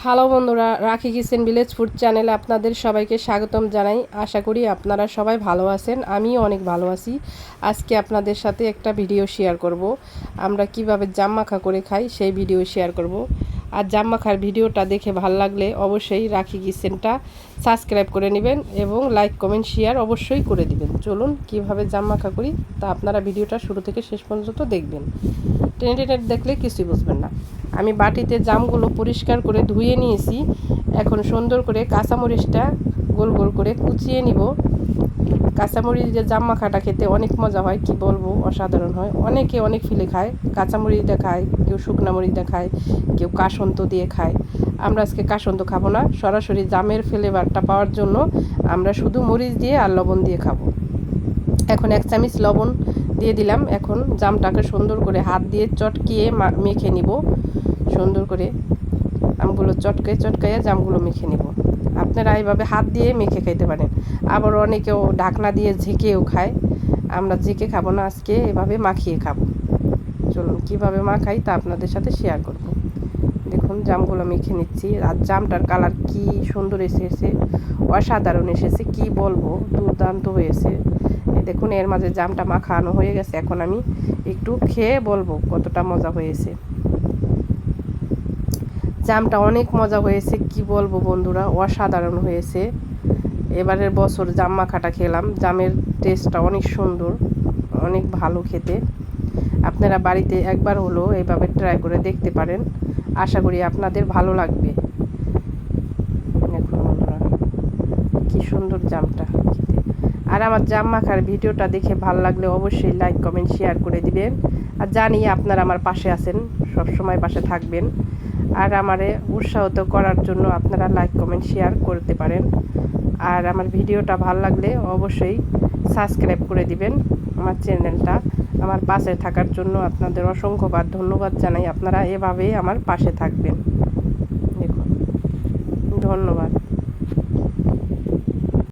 Hello বন্ধুরা, রাখি kitchen village food চ্যানেলে আপনাদের সবাইকে স্বাগতম জানাই। আশা করি আপনারা সবাই ভালো আছেন, আমিও অনেক ভালো আছি। আজকে আপনাদের সাথে একটা ভিডিও শেয়ার করব। আমরা কিভাবে জাম মাখা করে খাই সেই ভিডিও শেয়ার করব। আর জাম মাখার ভিডিওটা দেখে ভালো লাগলে অবশ্যই রাখি কিচেনটা সাবস্ক্রাইব করে নেবেন এবং লাইক কমেন্ট শেয়ার অবশ্যই করে দিবেন। চলুন কিভাবে জাম মাখা করি তা আপনারা ভিডিওটা শুরু থেকে শেষ পর্যন্ত দেখবেন। টেনে টেনে দেখলে কিছুই বুঝবেন না। আমি বাটিতে জামগুলো পরিষ্কার করে ধুয়ে নিয়েছি। এখন সুন্দর করে কাঁচামরিচটা গোল গোল করে কুচিয়ে নিব। কাঁচামরিচ যে জাম মাখাটা খেতে অনেক মজা হয়, কি বলবো, অসাধারণ হয়। অনেকে অনেক ফিলে খায়, কাঁচামরিচ দিয়ে খায়, কেউ শুকনা মরিচ দিয়ে খায়, কেউ কাসন্ত দিয়ে খায়। আমরা আজকে কাসন্ত খাবো না, সরাসরি জামের ফ্লেভারটা পাওয়ার জন্য আমরা শুধু মরিচ দিয়ে আর লবণ দিয়ে খাবো। এখন 1 চামচ লবণ দিয়ে দিলাম। এখন জামটাকে সুন্দর করে হাত দিয়ে চটকিয়ে মেখে নিব। সুন্দর করে আমগুলো চটকাইয়ে জামগুলো মেখে নিব। আপনারা এইভাবে হাত দিয়ে মেখে খাইতে পারেন, আবার অনেকেও ঢাকনা দিয়ে ঝেঁকেও খায়। আমরা ঝেঁকে খাবো না, আজকে এভাবে মাখিয়ে খাবো। চলুন কীভাবে মাখাই তা আপনাদের সাথে শেয়ার করব। দেখুন জামগুলো মেখে নিচ্ছি, আর জামটার কালার কি সুন্দর এসেছে, অসাধারণ এসেছে, কি বলবো, দুর্দান্ত হয়েছে। দেখুন এর মাঝে জামটা মাখানো হয়ে গেছে। এখন আমি একটু খেয়ে বলবো কতটা মজা হয়েছে। জামটা অনেক মজা হয়েছে, কি বলবো বন্ধুরা, অসাধারণ হয়েছে। এবারের বছর জাম মাখাটা খেলাম, জামের টেস্টটা অনেক সুন্দর, অনেক ভালো খেতে। আপনারা বাড়িতে একবার হলো এইভাবে ট্রাই করে দেখতে পারেন, আশা করি আপনাদের ভালো লাগবে। দেখুন বন্ধুরা কি সুন্দর জামটা খেতে। আর আমার জাম মাখার ভিডিওটা দেখে ভালো লাগলে অবশ্যই লাইক কমেন্ট শেয়ার করে দিবেন। আর জানি আপনারা আমার পাশে আছেন, সব সময় পাশে থাকবেন। আর আমারে উৎসাহিত করার জন্য আপনারা লাইক কমেন্ট শেয়ার করতে পারেন। আর আমার ভিডিওটা ভালো লাগলে অবশ্যই সাবস্ক্রাইব করে দিবেন আমার চ্যানেলটা। আমার পাশে থাকার জন্য আপনাদের অসংখ্যবার ধন্যবাদ জানাই। আপনারা এভাবেই আমার পাশে থাকবেন। দেখুন, ধন্যবাদ।